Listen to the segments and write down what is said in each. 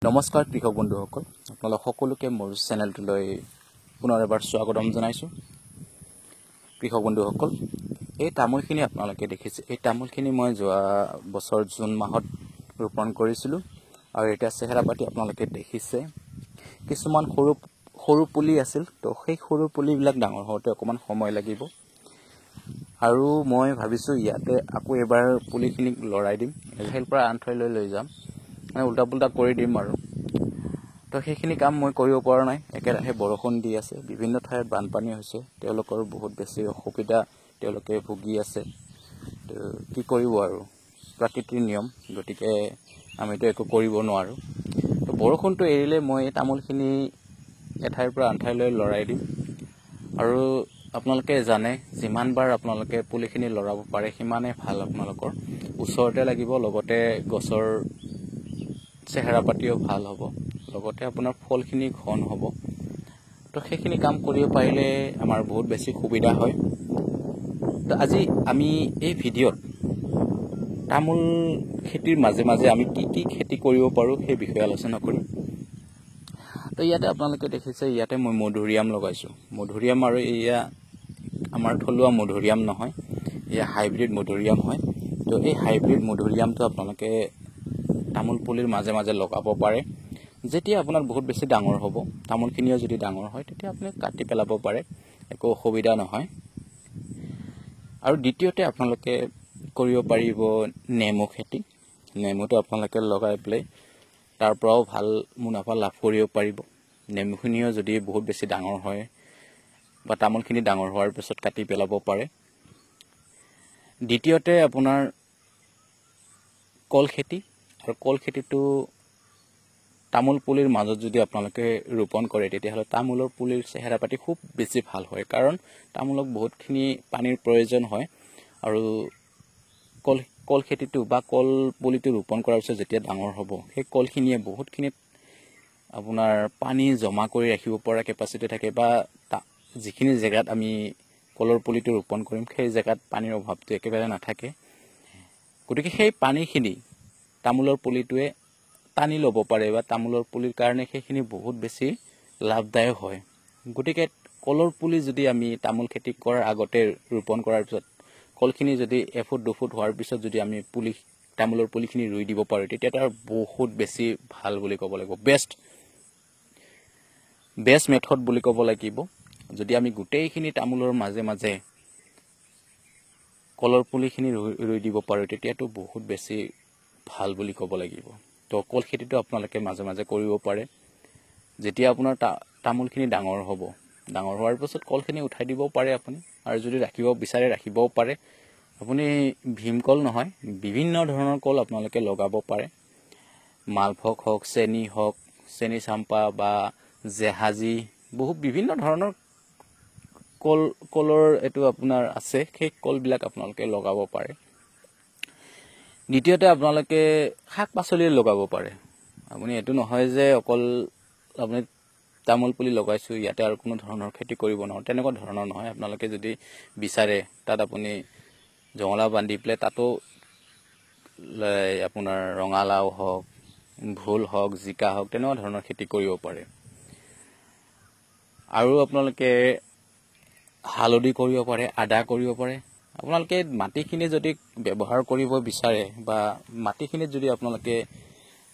নমস্কাৰ কৃষক বন্ধুসকল, আপোনালোক সকলোকে মোৰ চেনেলটোলৈ পুনৰ এবাৰ স্বাগতম জনাইছোঁ। কৃষক বন্ধুসকল, এই তামোলখিনি আপোনালোকে দেখিছে, এই তামোলখিনি মই যোৱা বছৰ জুন মাহত ৰোপণ কৰিছিলোঁ আৰু এতিয়া চেহেৰা পাতি আপোনালোকে দেখিছে। কিছুমান সৰু পুলি আছিল, তো সেই সৰু পুলিবিলাক ডাঙৰ হওঁতে অকণমান সময় লাগিব আৰু মই ভাবিছোঁ ইয়াতে আকৌ এবাৰ পুলিখিনিক লৰাই দিম, এঠাইৰ পৰা আন ঠাইলৈ লৈ যাম, উল্টা পুল্টা কৰি দিম আৰু। তো সেইখিনি কাম মই কৰিব পৰা নাই, একেৰাহে বৰষুণ দি আছে, বিভিন্ন ঠাইত বানপানী হৈছে, তেওঁলোকৰ বহুত বেছি অসুবিধা তেওঁলোকে ভুগি আছে। তো কি কৰিব আৰু, প্ৰাকৃতিক নিয়ম, গতিকে আমিতো একো কৰিব নোৱাৰোঁ। তো বৰষুণটো এৰিলে মই তামোলখিনি এঠাইৰ পৰা আন ঠাইলৈ লৰাই দিম আৰু আপোনালোকে জানে যিমানবাৰ আপোনালোকে পুলিখিনি লৰাব পাৰে সিমানেই ভাল। আপোনালোকৰ ওচৰতে লাগিব, লগতে গছৰ চেহেৰা পাতিও ভাল হ'ব, লগতে আপোনাৰ ফলখিনি ঘন হ'ব। তো সেইখিনি কাম কৰিব পাৰিলে আমাৰ বহুত বেছি সুবিধা হয়। তো আজি আমি এই ভিডিঅ'ত তামোল খেতিৰ মাজে মাজে আমি কি খেতি কৰিব পাৰোঁ সেই বিষয়ে আলোচনা কৰিম। তো ইয়াতে আপোনালোকে দেখিছে, ইয়াতে মই মধুৰিআম লগাইছোঁ। মধুৰিআম আৰু এয়া আমাৰ থলুৱা মধুৰিআম নহয়, এয়া হাইব্ৰিড মধুৰিআম হয়। তো এই হাইব্ৰিড মধুৰিআমটো আপোনালোকে তামোল পুলিৰ মাজে মাজে লগাব পাৰে। যেতিয়া আপোনাৰ বহুত বেছি ডাঙৰ হ'ব, তামোলখিনিও যদি ডাঙৰ হয়, তেতিয়া আপুনি কাটি পেলাব পাৰে, একো অসুবিধা নহয়। আৰু দ্বিতীয়তে আপোনালোকে কৰিব পাৰিব নেমু খেতি। নেমুটো আপোনালোকে লগাই পেলাই তাৰ পৰাও ভাল মুনাফা লাভ কৰিব পাৰিব। নেমুখিনিও যদি বহুত বেছি ডাঙৰ হয় বা তামোলখিনি ডাঙৰ হোৱাৰ পিছত কাটি পেলাব পাৰে। দ্বিতীয়তে আপোনাৰ কল খেতি, আৰু কল খেতিটো তামোল পুলিৰ মাজত যদি আপোনালোকে ৰোপণ কৰে, তেতিয়াহ'লে তামোলৰ পুলিৰ চেহেৰা পাতি খুব বেছি ভাল হয়, কাৰণ তামোলক বহুতখিনি পানীৰ প্ৰয়োজন হয়। আৰু কল খেতিটো বা কল পুলিটো ৰোপণ কৰাৰ পিছত যেতিয়া ডাঙৰ হ'ব, সেই কলখিনিয়ে বহুতখিনি আপোনাৰ পানী জমা কৰি ৰাখিব পৰা কেপাচিটি থাকে, বা যিখিনি জেগাত আমি কলৰ পুলিটো ৰোপণ কৰিম সেই জেগাত পানীৰ অভাৱটো একেবাৰে নাথাকে। গতিকে সেই পানীখিনি তামোলৰ পুলিটোৱে টানি ল'ব পাৰে, বা তামোলৰ পুলিৰ কাৰণে সেইখিনি বহুত বেছি লাভদায়ক হয়। গতিকে কলৰ পুলি যদি আমি তামোল খেতি কৰাৰ আগতে ৰোপণ কৰাৰ পিছত কলখিনি যদি 1 ফুট 2 ফুট হোৱাৰ পিছত যদি আমি তামোলৰ পুলিখিনি ৰুই দিব পাৰোঁ, তেতিয়া তাৰ বহুত বেছি ভাল বুলি ক'ব লাগিব, বেষ্ট মেথড বুলি ক'ব লাগিব। যদি আমি গোটেইখিনি তামোলৰ মাজে মাজে কলৰ পুলিখিনি ৰুই দিব পাৰোঁ, তেতিয়াতো বহুত বেছি ভাল বুলি ক'ব লাগিব। তো কল খেতিটো আপোনালোকে মাজে মাজে কৰিব পাৰে। যেতিয়া আপোনাৰ তামোলখিনি ডাঙৰ হ'ব, ডাঙৰ হোৱাৰ পিছত কলখিনি উঠাই দিব পাৰে আপুনি, আৰু যদি ৰাখিব বিচাৰে ৰাখিবও পাৰে। আপুনি ভীমকল নহয়, বিভিন্ন ধৰণৰ কল আপোনালোকে লগাব পাৰে। মালভোগ হওক, চেনি চাম্পা বা জেহাজী, বিভিন্ন ধৰণৰ কলৰ এইটো আপোনাৰ আছে, সেই কলবিলাক আপোনালোকে লগাব পাৰে। দ্বিতীয়তে আপোনালোকে শাক পাচলি লগাব পাৰে। আপুনি এইটো নহয় যে অকল আপুনি তামোল পুলি লগাইছোঁ ইয়াতে আৰু কোনো ধৰণৰ খেতি কৰিব নোৱাৰোঁ, তেনেকুৱা ধৰণৰ নহয়। আপোনালোকে যদি বিচাৰে তাত আপুনি জঙলাও বান্ধি পেলাই তাতো আপোনাৰ ৰঙালাও হওক, ভোল হওক, জিকা হওক, তেনেকুৱা ধৰণৰ খেতি কৰিব পাৰে। আৰু আপোনালোকে হালধি কৰিব পাৰে, আদা কৰিব পাৰে। আপোনালোকে মাটিখিনি যদি ব্যৱহাৰ কৰিব বিচাৰে, বা মাটিখিনিত যদি আপোনালোকে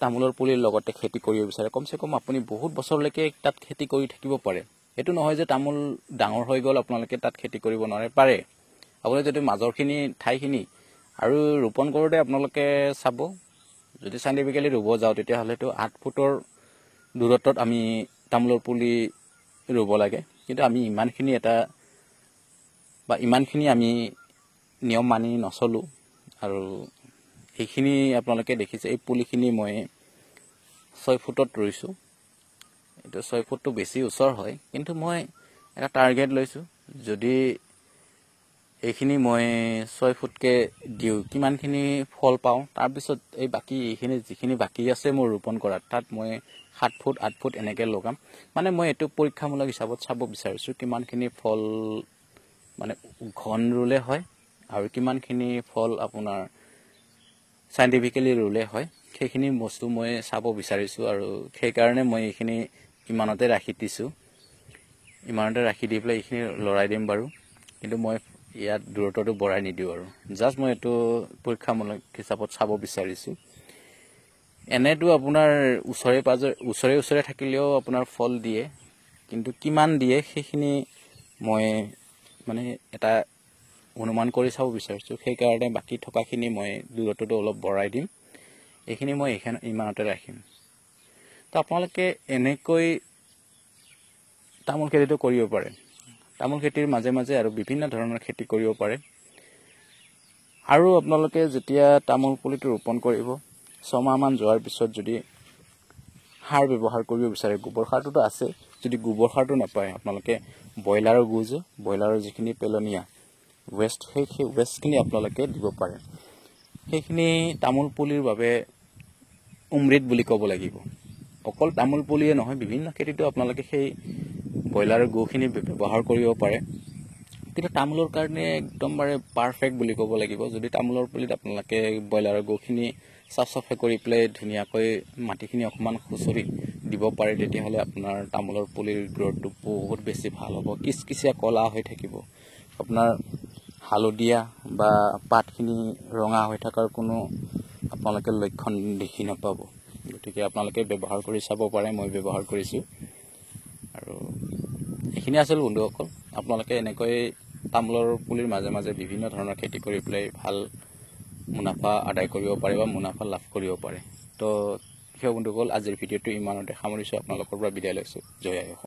তামোলৰ পুলিৰ লগতে খেতি কৰিব বিচাৰে, কমচে কম আপুনি বহুত বছৰলৈকে তাত খেতি কৰি থাকিব পাৰে। এইটো নহয় যে তামোল ডাঙৰ হৈ গ'ল আপোনালোকে তাত খেতি কৰিব নোৱাৰে, পাৰে। আপুনি যদি মাজৰখিনি ঠাইখিনি আৰু ৰোপণ কৰোঁতে আপোনালোকে চাব, যদি চাইণ্টিফিকেলি ৰুব যাওঁ তেতিয়াহ'লেতো 8 ফুটৰ দূৰত্বত আমি তামোলৰ পুলি ৰুব লাগে। কিন্তু আমি ইমানখিনি আমি নিয়ম মানি নচলোঁ। আৰু এইখিনি আপোনালোকে দেখিছে, এই পুলিখিনি মই 6 ফুটত ৰুইছোঁ। এইটো 6 ফুটটো বেছি ওচৰ হয়, কিন্তু মই এটা টাৰ্গেট লৈছোঁ, যদি এইখিনি মই 6 ফুটকৈ দিওঁ, কিমানখিনি ফল পাওঁ, তাৰপিছত এই যিখিনি বাকী আছে মোৰ ৰোপণ কৰাত, তাত মই 7 ফুট 8 ফুট এনেকৈ লগাম। মানে মই এইটো পৰীক্ষামূলক হিচাপত চাব বিচাৰিছোঁ, কিমানখিনি ফল মানে ঘন ৰুলে হয় আৰু কিমানখিনি ফল আপোনাৰ চাইণ্টিফিকেলি ৰুলে হয়। সেইখিনি বস্তু মই চাব বিচাৰিছোঁ আৰু সেইকাৰণে মই এইখিনি ইমানতে ৰাখি দিছোঁ। ইমানতে ৰাখি দি পেলাই এইখিনি লৰাই দিম বাৰু, কিন্তু মই ইয়াত দূৰত্বটো বঢ়াই নিদিওঁ আৰু জাষ্ট মই এইটো পৰীক্ষামূলক হিচাপত চাব বিচাৰিছোঁ। এনেতো আপোনাৰ ওচৰে থাকিলেও আপোনাৰ ফল দিয়ে, কিন্তু কিমান দিয়ে সেইখিনি মই মানে এটা অনুমান কৰি চাব বিচাৰিছোঁ। সেইকাৰণে বাকী থকাখিনি মই দূৰত্বটো অলপ বঢ়াই দিম, এইখিনি মই ইমানতে ৰাখিম। তো আপোনালোকে এনেকৈ তামোল খেতিটো কৰিব পাৰে। তামোল খেতিৰ মাজে মাজে আৰু বিভিন্ন ধৰণৰ খেতি কৰিব পাৰে। আৰু আপোনালোকে যেতিয়া তামোল পুলিটো ৰোপণ কৰিব, 6 মাহমান যোৱাৰ পিছত যদি সাৰ ব্যৱহাৰ কৰিব বিচাৰে, গোবৰ সাৰটোতো আছে, যদি গোবৰ সাৰটো নাপায় আপোনালোকে ব্ৰইলাৰৰ ব্ৰইলাৰৰ যিখিনি পেলনীয়া ৱেষ্ট, সেই ৱেষ্টখিনি আপোনালোকে দিব পাৰে। সেইখিনি তামোল পুলিৰ বাবে অমৃত বুলি ক'ব লাগিব। অকল তামোল পুলিয়ে নহয়, বিভিন্ন খেতিতো আপোনালোকে সেই ব্ৰইলাৰৰ গুখিনি ব্যৱহাৰ কৰিব পাৰে। কিন্তু তামোলৰ কাৰণে একদমবাৰে পাৰফেক্ট বুলি ক'ব লাগিব। যদি তামোলৰ পুলিত আপোনালোকে ব্ৰইলাৰৰ গুখিনি চাফ কৰি পেলাই ধুনীয়াকৈ মাটিখিনি অকণমান খুচৰি দিব পাৰে, তেতিয়াহ'লে আপোনাৰ তামোলৰ পুলিৰ গ্ৰ'থটো বহুত বেছি ভাল হ'ব। কিচকিচীয়া ক'লা হৈ থাকিব। আপোনাৰ হালধীয়া বা পাতখিনি ৰঙা হৈ থকাৰ কোনো আপোনালোকে লক্ষণ দেখি নাপাব। গতিকে আপোনালোকে ব্যৱহাৰ কৰি চাব পাৰে, মই ব্যৱহাৰ কৰিছোঁ। আৰু এইখিনি আছিল বন্ধুসকল। আপোনালোকে এনেকৈ তামোলৰ পুলিৰ মাজে মাজে বিভিন্ন ধৰণৰ খেতি কৰি পেলাই ভাল মুনাফা আদায় কৰিব পাৰে বা মুনাফা লাভ কৰিব পাৰে। তো সেই বন্ধুসকল, আজিৰ ভিডিঅ'টো ইমানতে সামৰিছোঁ। আপোনালোকৰ পৰা বিদায় লৈছোঁ। জয় আই অসম।